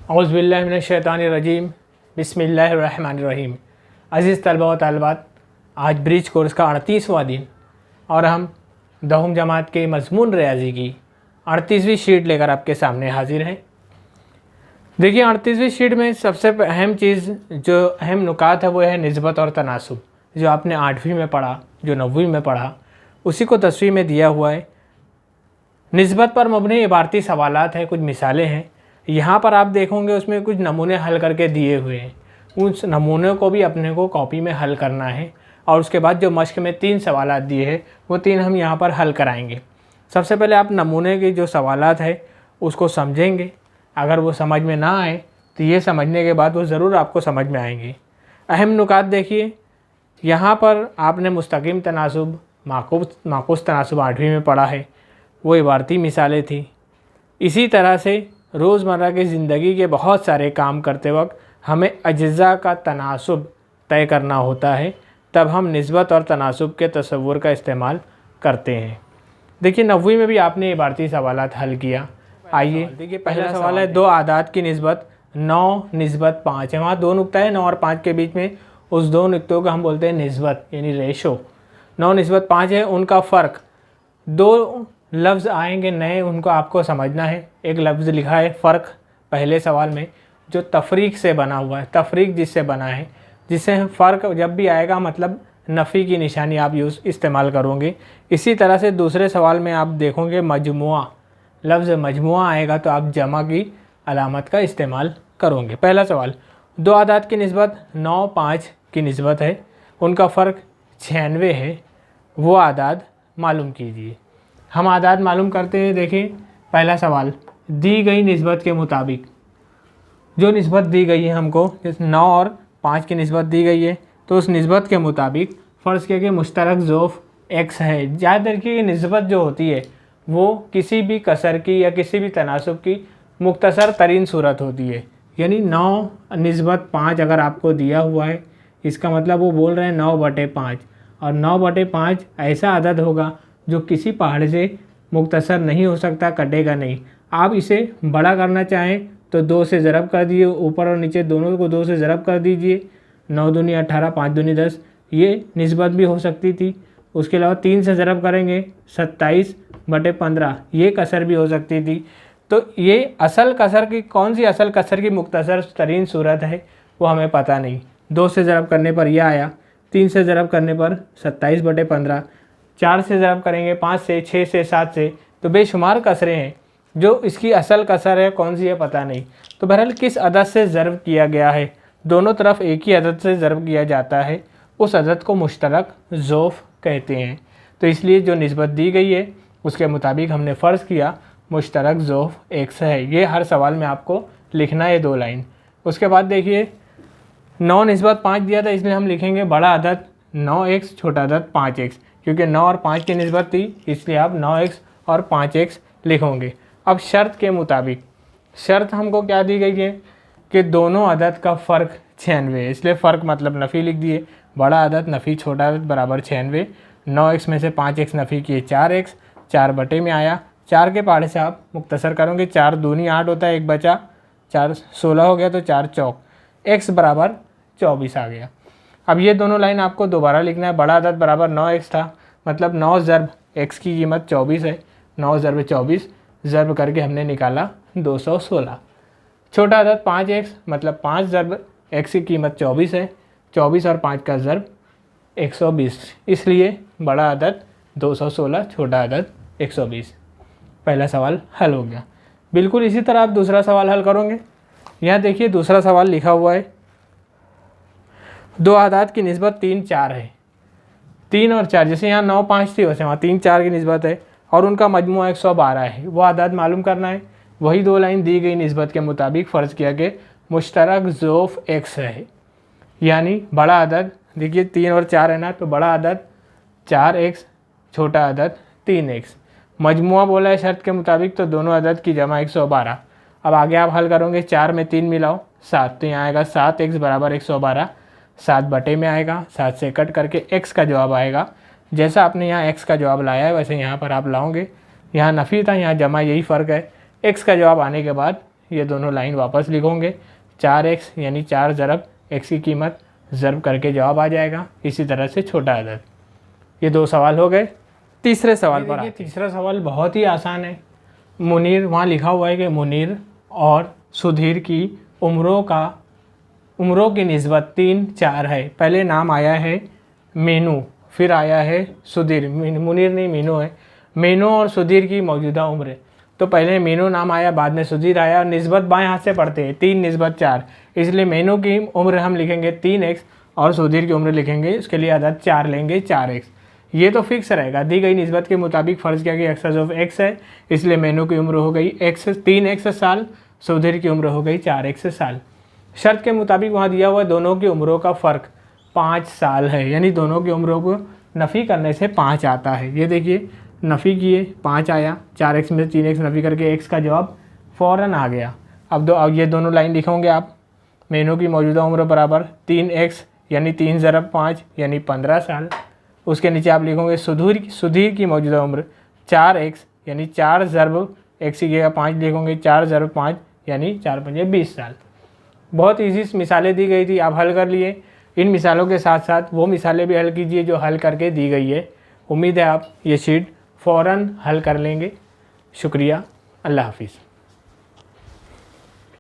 औज़ुबिल्लाहिमिनश्शैतानिर्रजीम बिस्मिल्लाहिर्रहमानिर्रहीम। अज़ीज़ तलबा व तालिबात, आज ब्रिज कोर्स का 38वां दिन और हम दहम जमात के मज़मून रियाज़ी की 38वीं शीट लेकर आपके सामने हाजिर हैं। देखिए 38वीं शीट में सबसे अहम चीज़, जो अहम नुकात है वो है निस्बत और तनासुब। जो आपने 8वीं में पढ़ा, जो 9वीं में पढ़ा, उसी को 10वीं में दिया हुआ है। निस्बत पर मबनी इबारती सवालात हैं, कुछ मिसालें हैं। यहाँ पर आप देखोगे उसमें कुछ नमूने हल करके दिए हुए हैं। उस नमूने को भी अपने को कॉपी में हल करना है और उसके बाद जो मश्क में 3 सवालात दिए हैं वो 3 हम यहाँ पर हल कराएंगे। सबसे पहले आप नमूने के जो सवालात है उसको समझेंगे। अगर वो समझ में ना आए तो ये समझने के बाद वो ज़रूर आपको समझ में आएंगे। अहम नुकात देखिए, यहाँ पर आपने मुस्तकीम तनासुब, माकूस तनासुब 8वीं में पढ़ा है, वो इबारती मिसालें थी। इसी तरह से रोज़मर्रा की ज़िंदगी के बहुत सारे काम करते वक्त हमें अज्ज़ा का तनासुब तय करना होता है, तब हम निस्बत और तनासुब के तसव्वुर का इस्तेमाल करते हैं। देखिए 9वीं में भी आपने इबारती सवालात हल किया। आइए देखिए, पहला सवाल है 2 आदाद की निस्बत 9 निस्बत 5 है। वहाँ 2 नुक्ता है, 9 और 5 के बीच में, उस 2 नुक्तों को हम बोलते हैं निस्बत यानी रेशो। 9 निस्बत 5 है, उनका फ़र्क। 2 लफ्ज़ आएंगे नए, उनको आपको समझना है। एक लफ्ज़ लिखा है फ़र्क पहले सवाल में, जो तफरीक से बना हुआ है, तफरीक जिससे बना है, जिससे फ़र्क जब भी आएगा मतलब नफ़ी की निशानी आप इस्तेमाल करोगे। इसी तरह से दूसरे सवाल में आप देखोगे मजमुआ, लफ्ज़ मजमुआ आएगा तो आप जमा की अलामत का इस्तेमाल करोगे। पहला सवाल, 2 आदाद की निस्बत 9 5 की निस्बत है, उनका फ़र्क 96 है, वो आदाद मालूम कीजिए। हम आदाद मालूम करते हैं। देखिए पहला सवाल, दी गई निस्बत के मुताबिक, जो निस्बत दी गई है हमको, जैसे 9 और 5 की निस्बत दी गई है, तो उस निस्बत के मुताबिक फ़र्ज़ किया कि मुश्तरक ज़ोफ़ x है। याद रखिए कि निस्बत जो होती है वो किसी भी कसर की या किसी भी तनासुब की मुख्तसर तरीन सूरत होती है। यानी 9 निस्बत 5 अगर आपको दिया हुआ है, इसका मतलब वो बोल रहे हैं 9/5, और 9/5 ऐसा अदद होगा जो किसी पहाड़ से मुख्तसर नहीं हो सकता, कटेगा नहीं। आप इसे बड़ा करना चाहें तो 2 से ज़रब कर दिए, ऊपर और नीचे दोनों को 2 से ज़रब कर दीजिए। 9 दूनी 18, 5 दूनी 10, ये निस्बत भी हो सकती थी। उसके अलावा 3 से ज़रब करेंगे 27/15, ये कसर भी हो सकती थी। तो ये असल कसर की, कौन सी असल कसर की मुख्तसर तरीन सूरत है वो हमें पता नहीं। 2 से ज़रब करने पर यह आया, 3 से ज़रब करने पर 27/15, 4 से ज़रब करेंगे 5 से, 6 से, 7 से, तो बेशुमार कसरें हैं। जो इसकी असल कसर है कौन सी है पता नहीं। तो बहरहाल किस अदद से ज़रब किया गया है, दोनों तरफ एक ही अदद से ज़रब किया जाता है, उस अदद को मुश्तरक ज़ोफ़ कहते हैं। तो इसलिए जो निस्बत दी गई है उसके मुताबिक हमने फ़र्ज़ किया मुश्तरक ज़ोफ़ x है। ये हर सवाल में आपको लिखना है 2 लाइन। उसके बाद देखिए 9 निस्बत 5 दिया था, इसलिए हम लिखेंगे बड़ा अदद 9x, छोटा अदद 5x, क्योंकि 9 और 5 की निस्बत थी, इसलिए आप 9x और 5x लिखोगे। अब शर्त के मुताबिक, शर्त हमको क्या दी गई है कि दोनों अदद का फ़र्क 96 है, इसलिए फ़र्क मतलब नफ़ी लिख दिए। बड़ा अदद नफ़ी छोटा अदद बराबर 96। 9x में से 5x नफ़ी किए 4x, 4 बटे में आया। 4 के पहाड़े से आप मुख्तसर करोगे, 4 दूनी 8 होता है, 1 बचा, 4 16 हो गया, तो 4 चौक x बराबर 24 आ गया। अब ये दोनों लाइन आपको दोबारा लिखना है। बड़ा अदद बराबर 9x था, मतलब 9 ज़रब x की कीमत 24 है, 9 ज़रब 24 ज़रब करके हमने निकाला 216। छोटा अदद 5x, मतलब 5 ज़रब x की कीमत 24 है, 24 और 5 का ज़रब 120, इसलिए बड़ा अदद 216, छोटा अदद 120। पहला सवाल हल हो गया। बिल्कुल इसी तरह आप दूसरा सवाल हल करोगे। यहाँ देखिए दूसरा सवाल लिखा हुआ है, 2 आदाद की निस्बत 3 4 है। 3 और 4, जैसे यहाँ 9 5 थी वैसे वहाँ 3 4 की निस्बत है, और उनका मजमूआ 112 है। वो आदाद मालूम करना है। वही 2 लाइन दी गई निस्बत के मुताबिक फ़र्ज़ किया कि मुश्तरक ज़ोफ़ x है। यानी बड़ा अदद, देखिए 3 और 4 है ना, तो बड़ा अदद 4x, छोटा अदद 3x। मजमूआ बोला है शर्त के मुताबिक, तो दोनों अदद की जमा 112। अब आगे आप हल करोगे, 4 में 3 मिलाओ 7, तो यहाँ आएगा 7x बराबर 112, 7 बटे में आएगा, 7 से कट करके x का जवाब आएगा। जैसा आपने यहाँ x का जवाब लाया है वैसे यहाँ पर आप लाओगे। यहाँ नफ़ी था, यहाँ जमा, यही फ़र्क है। x का जवाब आने के बाद ये दोनों लाइन वापस लिखोगे। 4x यानी 4 ज़रब x की कीमत ज़रब करके जवाब आ जाएगा। इसी तरह से छोटा अदद। ये 2 सवाल हो गए। तीसरे सवाल पर तीसरा सवाल बहुत ही आसान है। मुनीर, वहाँ लिखा हुआ है कि मुनीर और सुधीर की उम्रों की निस्बत 3 4 है। पहले नाम आया है मीनू, फिर आया है सुधीर। मुनीर नहीं, मीनू है। मीनू और सुधीर की मौजूदा उम्र, तो पहले मीनू नाम आया, बाद में सुधीर आया, और निस्बत बाएं हाथ से पढ़ते हैं 3 निस्बत 4, इसलिए मीनू की उम्र हम लिखेंगे 3x और सुधीर की उम्र लिखेंगे, इसके लिए अदद 4 लेंगे 4x। ये तो फिक्स रहेगा, दी गई निस्बत के मुताबिक फ़र्ज़ किया कि एक्सेस ऑफ x है, इसलिए मीनू की उम्र हो गई 3x साल, सुधीर की उम्र हो गई 4x साल। शर्त के मुताबिक वहाँ दिया हुआ दोनों की उम्रों का फ़र्क 5 साल है, यानी दोनों की उम्रों को नफ़ी करने से 5 आता है। ये देखिए, नफ़ी किए 5 आया, 4x में 3x नफ़ी करके x का जवाब फ़ौरन आ गया। अब ये दोनों लाइन लिखोगे आप। मीनू की मौजूदा उम्र बराबर 3x यानी 3 ज़रब 5 यानी 15 साल। उसके नीचे आप लिखोगे सुधीर की मौजूदा उम्र 4x यानी 4 ज़रब x की जगह 5 लिखोगे, 4 ज़रब 5 यानी 4 पंजे 20 साल। बहुत ईजी मिसालें दी गई थी, आप हल कर लिए। इन मिसालों के साथ साथ वो मिसालें भी हल कीजिए जो हल करके दी गई है। उम्मीद है आप ये शीट फ़ौरन हल कर लेंगे। शुक्रिया, अल्लाह हाफिज़।